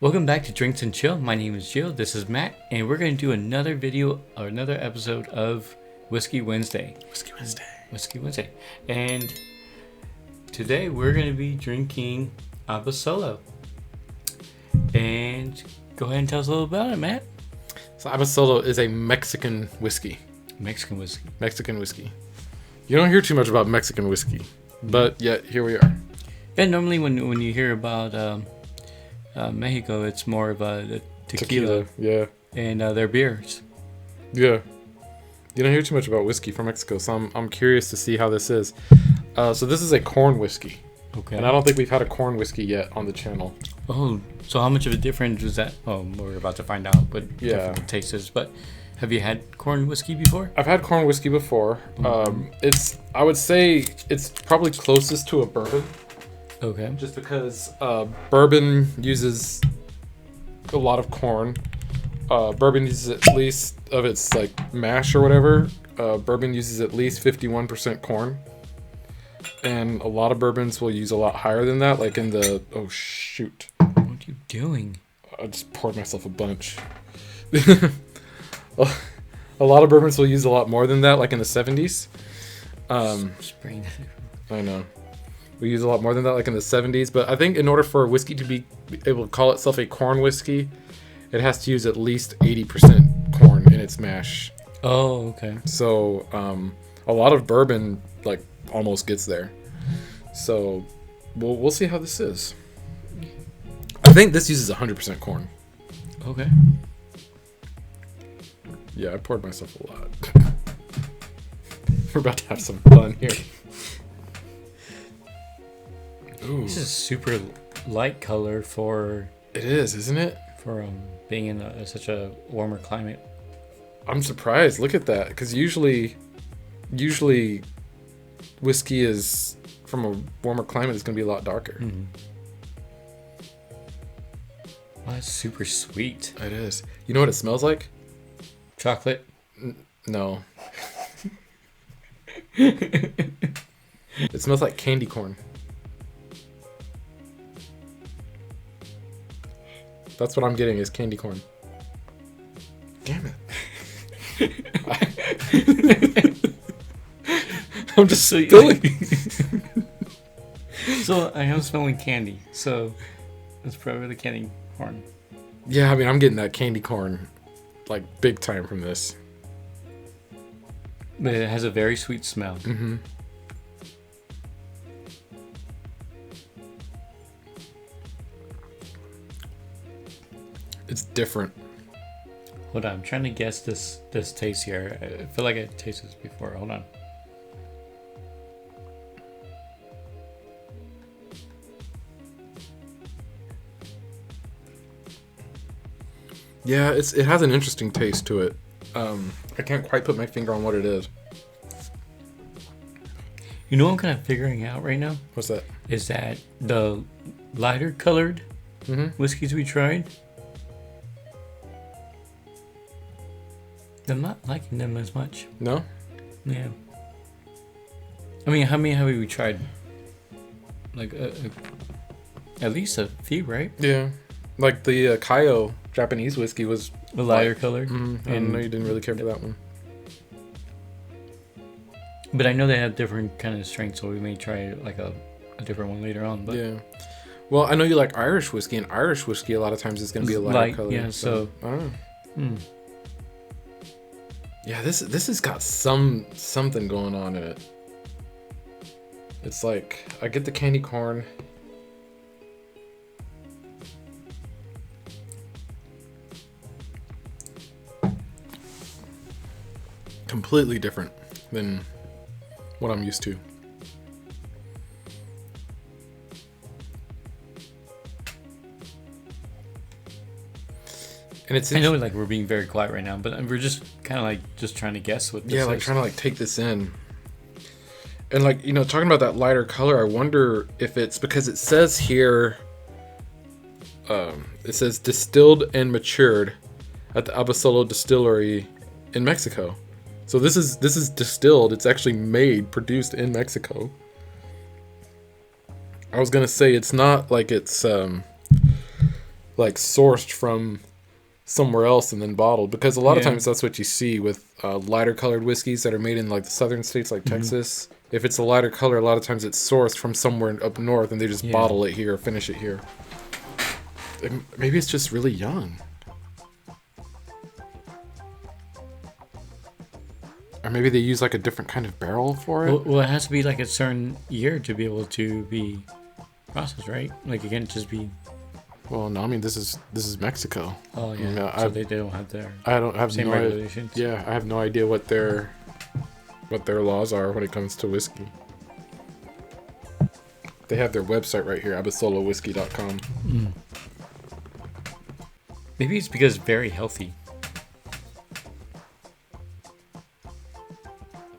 Welcome back to Drinks and Chill. My name is Gio. This is Matt, and we're going to do another video or another episode of Whiskey Wednesday. Whiskey Wednesday. And today we're going to be drinking Abasolo. And go ahead and tell us a little about it, Matt. So Abasolo is a Mexican whiskey. Mexican whiskey. You don't hear too much about Mexican whiskey, but yet here we are. Yeah, normally when you hear about Mexico, it's more of a tequila. Yeah. And their beers. Yeah. You don't hear too much about whiskey from Mexico, so I'm curious to see how this is. So this is a corn whiskey. Okay. And I don't think we've had a corn whiskey yet on the channel. Oh, so how much of a difference is that? Oh, we're about to find out what Yeah. the taste is. But have you had corn whiskey before? I've had corn whiskey before. I would say it's probably closest to a bourbon. Okay. Just because bourbon uses a lot of corn. Bourbon uses at least of its like mash or whatever. Bourbon uses at least 51% corn. And a lot of bourbons will use a lot higher than that, like in the... Oh, shoot. What are you doing? I just poured myself a bunch. A lot of bourbons will use a lot more than that, like in the 70s. Spraying. I know. We use a lot more than that, like in the 70s. But I think in order for a whiskey to be able to call itself a corn whiskey, it has to use at least 80% corn in its mash. Oh, okay. So a lot of bourbon like almost gets there. So we'll see how this is. I think this uses 100% corn. Okay. Yeah, I poured myself a lot. We're about to have some fun here. Ooh. This is super light color for... It is, isn't it? For being in such a warmer climate. I'm surprised. Look at that. Because usually whiskey is from a warmer climate is going to be a lot darker. Mm-hmm. Wow, that's super sweet. It is. You know what it smells like? Chocolate? No. It smells like candy corn. That's what I'm getting is candy corn. Damn it. I'm just spilling. So I am smelling candy. So it's probably the candy corn. Yeah, I mean, I'm getting that candy corn like big time from this. But it has a very sweet smell. Mm-hmm. It's different. Hold on, I'm trying to guess this taste here. I feel like I tasted this before. Hold on. Yeah, it has an interesting taste to it. I can't quite put my finger on what it is. You know what I'm kind of figuring out right now? What's that? Is that the lighter colored whiskeys we tried, I'm not liking them as much. No? Yeah. I mean, how many have we tried? Like, at least a few, right? Yeah. Like the Kaio Japanese whiskey was... The lighter color. Mm-hmm. I know you didn't really care for that one. But I know they have different kind of strengths, so we may try like a different one later on. But yeah. Well, I know you like Irish whiskey, and Irish whiskey a lot of times is going to be a lighter color. Yeah, so I don't know. Yeah, this has got something going on in it. It's like I get the candy corn. Completely different than what I'm used to. And it's I know like we're being very quiet right now, but we're just kind of like just trying to guess what this is. Like trying to like take this in. And like, you know, talking about that lighter color, I wonder if it's because it says here it says distilled and matured at the Abasolo distillery in Mexico. So this is distilled. It's actually produced in Mexico. I was gonna say it's not like it's like sourced from somewhere else and then bottled, because a lot of times that's what you see with lighter colored whiskeys that are made in like the southern states like Texas. If it's a lighter color, a lot of times it's sourced from somewhere up north and they just bottle it here, finish it here. Maybe it's just really young. Or maybe they use like a different kind of barrel for it. Well, it has to be like a certain year to be able to be processed, right? Like it can't just be. Well, no, I mean this is Mexico. Oh yeah, so they don't have their. I don't have same regulations. Yeah, I have no idea what their laws are when it comes to whiskey. They have their website right here, abasolowhiskey.com. Maybe it's because it's very healthy.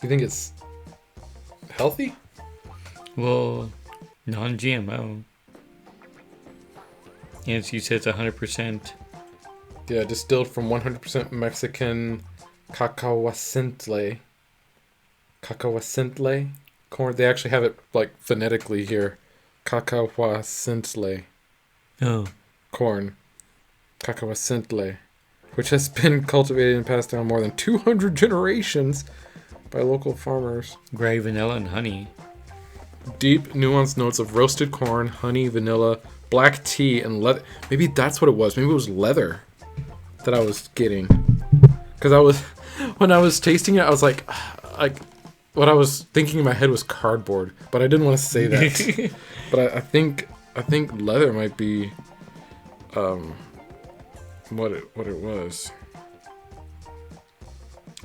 You think it's healthy? Well, non-GMO. And you said it's 100%. Yeah, distilled from 100% Mexican cacahuacintle corn. They actually have it like phonetically here. Cacahuacintle. Oh. Corn. Cacahuacintle. Which has been cultivated and passed down more than 200 generations by local farmers. Gray vanilla and honey. Deep, nuanced notes of roasted corn, honey, vanilla, black tea, and leather. Maybe that's what it was. Maybe it was leather that I was getting. Because when I was tasting it, I was like, what I was thinking in my head was cardboard, but I didn't want to say that. But I think leather might be what it was.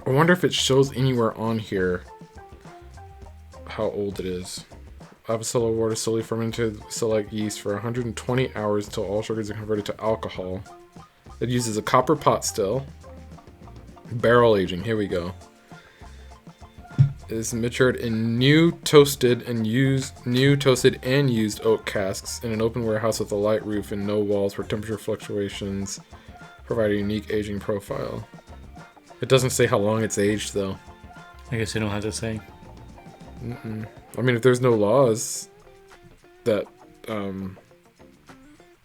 I wonder if it shows anywhere on here how old it is. Abasolo water slowly fermented select yeast for 120 hours until all sugars are converted to alcohol. It uses a copper pot still. Barrel aging, here we go. It is matured in new toasted and used oak casks in an open warehouse with a light roof and no walls for temperature fluctuations provide a unique aging profile. It doesn't say how long it's aged though. I guess they don't have to say. I mean, if there's no laws that,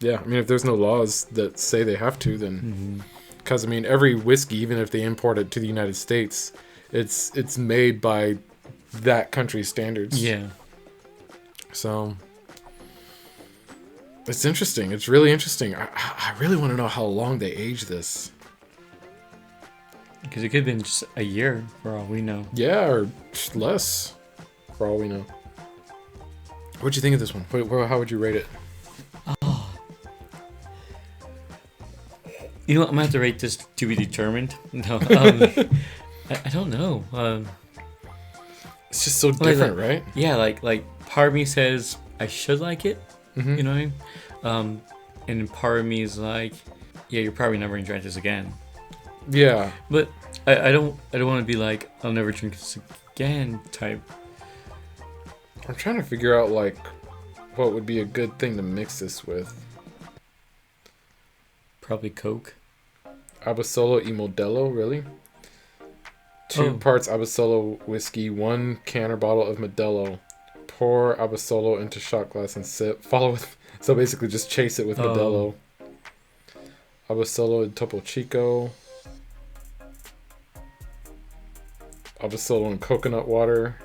if there's no laws that say they have to, then, because I mean, every whiskey, even if they import it to the United States, it's made by that country's standards. Yeah. So it's interesting. It's really interesting. I really want to know how long they age this. Because it could have been just a year for all we know. Yeah, or less. For all we know. What'd you think of this one? How would you rate it? Oh. You know what? I'm going to have to rate this to be determined. No. I don't know. It's just so different, right? Yeah, like part of me says I should like it. You know what I mean? And part of me is like, yeah, you're probably never going to drink this again. Yeah. But I don't want to be like, I'll never drink this again type. I'm trying to figure out like what would be a good thing to mix this with. Probably Coke. Abasolo y Modelo, really? 2 parts Abasolo whiskey, 1 can or bottle of Modelo. Pour Abasolo into shot glass and sip. Follow with, so basically just chase it with Modelo. Abasolo and Topo Chico. Abasolo and coconut water.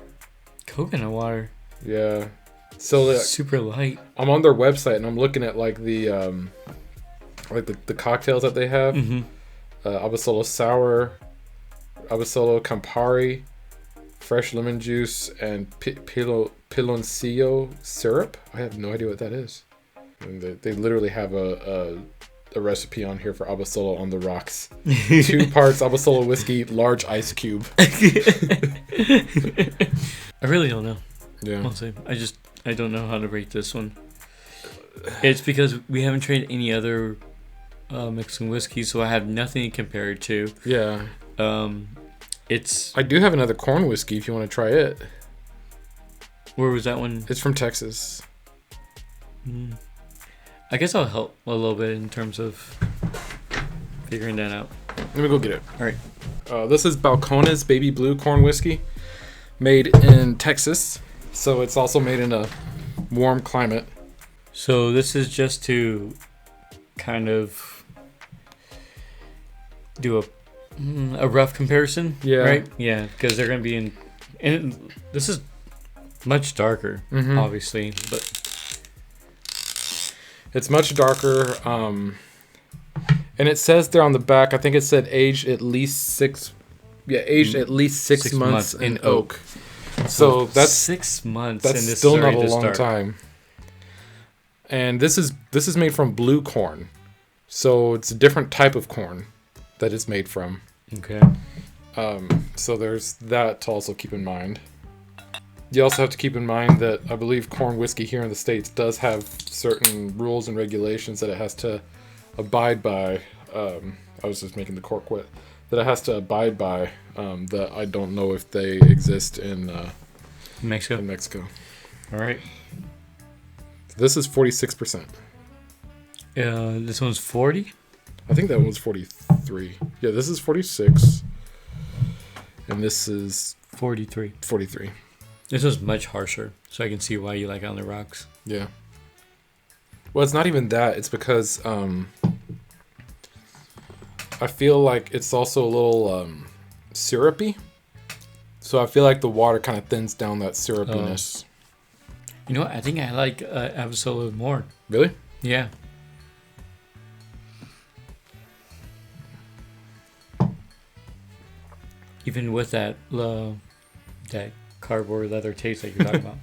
Coconut water? Yeah. So like, super light. I'm on their website and I'm looking at like the cocktails that they have. Abasolo sour, Abasolo Campari, fresh lemon juice, and piloncillo syrup. I have no idea what that is. And they literally have a recipe on here for Abasolo on the rocks. 2 parts Abasolo whiskey, large ice cube. I really don't know. Yeah. Honestly, I don't know how to rate this one. It's because we haven't tried any other Mexican whiskey, so I have nothing to compare it to. Yeah. I do have another corn whiskey if you want to try it. Where was that one? It's from Texas. I guess I'll help a little bit in terms of figuring that out. Let me go get it. All right. This is Balcones Baby Blue corn whiskey, made in Texas. So it's also made in a warm climate. So this is just to kind of do a rough comparison. Yeah. Right? Yeah, because they're going to be in... And this is much darker, obviously, but... It's much darker. And it says there on the back, I think it said aged at least 6 months in oak. So that's 6 months. That's and this still is not a already this long dark. time. And this is made from blue corn. So it's a different type of corn that it's made from. Okay. So there's that to also keep in mind. You also have to keep in mind that I believe corn whiskey here in the States does have certain rules and regulations that it has to abide by. I was just making the cork wet. That it has to abide by. That I don't know if they exist in Mexico. In Mexico. All right. This is 46%. This one's 40. I think that one's 43. Yeah, this is 46. And this is 43. 43. This was much harsher, so I can see why you like it on the rocks. Yeah. Well, it's not even that. It's because I feel like it's also a little syrupy. So I feel like the water kind of thins down that syrupiness. You know what? I think I like Abasolo more. Really? Yeah. Even with that that cardboard leather taste that you're talking about.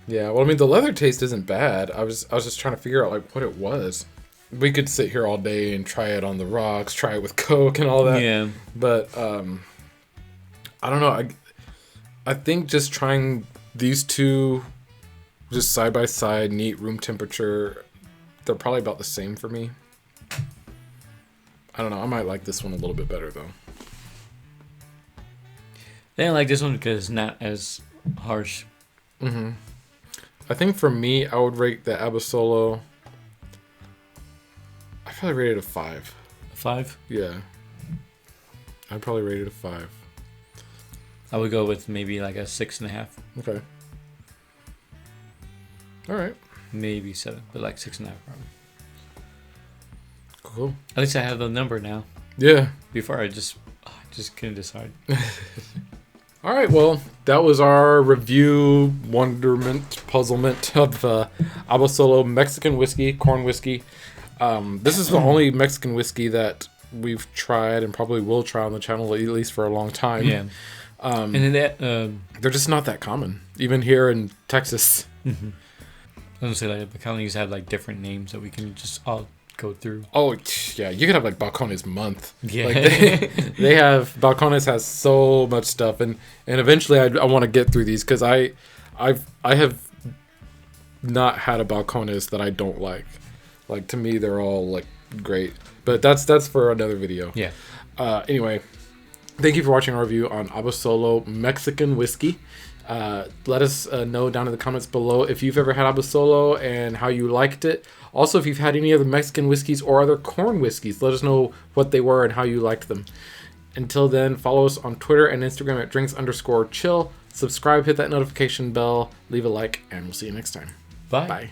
Yeah, well, I mean, the leather taste isn't bad. I was just trying to figure out like what it was. We could sit here all day and try it on the rocks, try it with Coke and all that. Yeah. But I don't know. I think just trying these two just side by side, neat room temperature, they're probably about the same for me. I don't know. I might like this one a little bit better though. I like this one because it's not as harsh. Mm-hmm. I think for me, I would rate the Abasolo. I probably rate it a 5. A 5? Yeah. I'd probably rate it a 5. I would go with maybe like a 6.5. Okay. All right. Maybe 7, but like 6.5 probably. Cool. At least I have the number now. Yeah. Before I just couldn't decide. All right, well, that was our review, wonderment, puzzlement of Abasolo Mexican whiskey, corn whiskey. This is the only Mexican whiskey that we've tried and probably will try on the channel, at least for a long time. Yeah. And then that... they're just not that common, even here in Texas. Mm-hmm. I was going to say, like, Balcones have, like, different names that we can just all go through. Oh, yeah, you could have, like, Balcones month. Yeah. Like, they have... Balcones has so much stuff, and eventually I want to get through these, because I have not had a Balcones that I don't like. Like, to me, they're all, like, great. But that's for another video. Yeah. Anyway, thank you for watching our review on Abasolo Mexican whiskey. Let us know down in the comments below if you've ever had Abasolo and how you liked it. Also, if you've had any other Mexican whiskeys or other corn whiskeys, let us know what they were and how you liked them. Until then, follow us on Twitter and Instagram at drinks_chill. Subscribe, hit that notification bell, leave a like, and we'll see you next time. Bye. Bye.